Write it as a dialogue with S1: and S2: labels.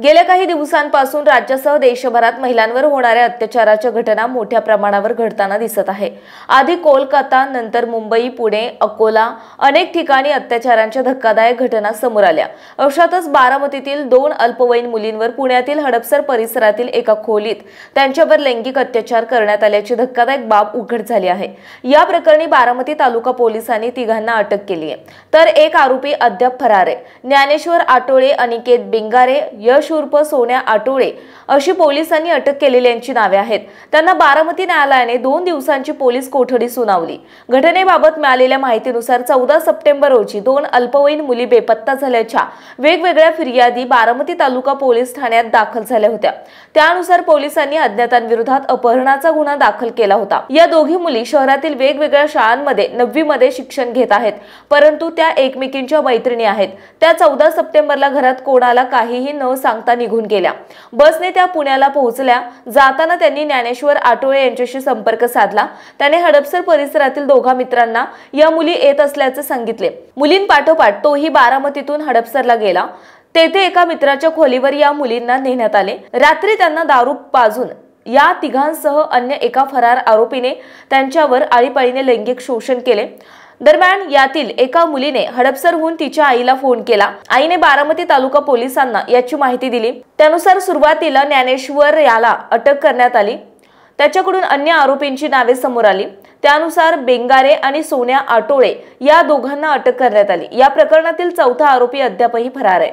S1: गेल्या काही दिवसांपासून राज्यासह देशभरात महिलांवर होणाऱ्या अत्याचाराच्या घटना मोठ्या प्रमाणावर घडताना दिसत आहे। आधी कोलकाता, नंतर मुंबई, पुणे, अकोला अनेक ठिकाणी अत्याचारांच्या धक्कादायक घटना समोर आल्या। अशातच बारामतीतील 2 अल्पवयीन मुलींवर पुण्यातील हडपसर परिसरातील एका खोलीत त्यांच्यावर लैंगिक अत्याचार करण्यात आल्याची धक्कादायक बाब उघड झाली आहे। या प्रकरणी बारामती तालुका पोलिसांनी तिघांना अटक केली आहे, तर एक आरोपी अद्याप फरार आहे। ज्ञानेश्वर आटोळे, अनिकेत बेंगारे, यश उर्फ सोन्या आटोळे अशी पोलिसांनी अटक केलेल्यांची नावे आहेत। त्यांना बारामती न्यायालयाने 2 दिवसांची पोलीस कोठडी सुनावली। घटनेबाबत मिळालेल्या माहितीनुसार 14 सप्टेंबर रोजी 2 अल्पवयीन मुली बेपत्ता झाल्याच्या वेगवेगळ्या फिर्यादी बारामती तालुका पोलीस ठाण्यात दाखल झाल्या होत्या। त्यानुसार पोलिसांनी अज्ञातांविरोधात अपहरणाचा गुन्हा दाखल केला होता। या दोघी मुली शहरातील वेगवेगळ्या शाळांमध्ये 9वी मध्ये शिक्षण घेत आहेत, परंतु त्या एकमेकींच्या मैत्रिणी आहेत। त्या 14 सप्टेंबरला घरात कोणाला काहीही न सांगता निघून गेल्या। बसने त्या पुण्याला पोहोचल्या। जाताना त्यांनी ज्ञानेश्वर आटोळे यांच्याशी संपर्क साधला। त्याने हडपसर परिसरातील दोघा मित्रांना या मुली येत असल्याचे सांगितले। मुलींपाठोपाठ तोही बारामतीतून हडपसरला गेला। तेथे एका मित्राच्या खोलीवर या मुलींना नेण्यात आले। रात्री त्यांना दारू पाजून या तिघांसह अन्य एका फरार आरोपीने त्यांच्यावर आळीपाळीने लैंगिक शोषण केले। दरम्यान यातील एका मुलीने हडपसरहून तिच्या आईला फोन केला। आईने बारामती तालुका पोलिसांना याची माहिती दिली। त्यानुसार सुरुवातीला ज्ञानेश्वर याला अटक करण्यात आली। त्याच्याकडून अन्य आरोपींची नावे समोर आली। त्यानुसार बेंगारे आणि सोन्या आटोळे या दोघांना अटक करण्यात आली। या प्रकरणातील चौथा आरोपी अद्यापही फरार आहे।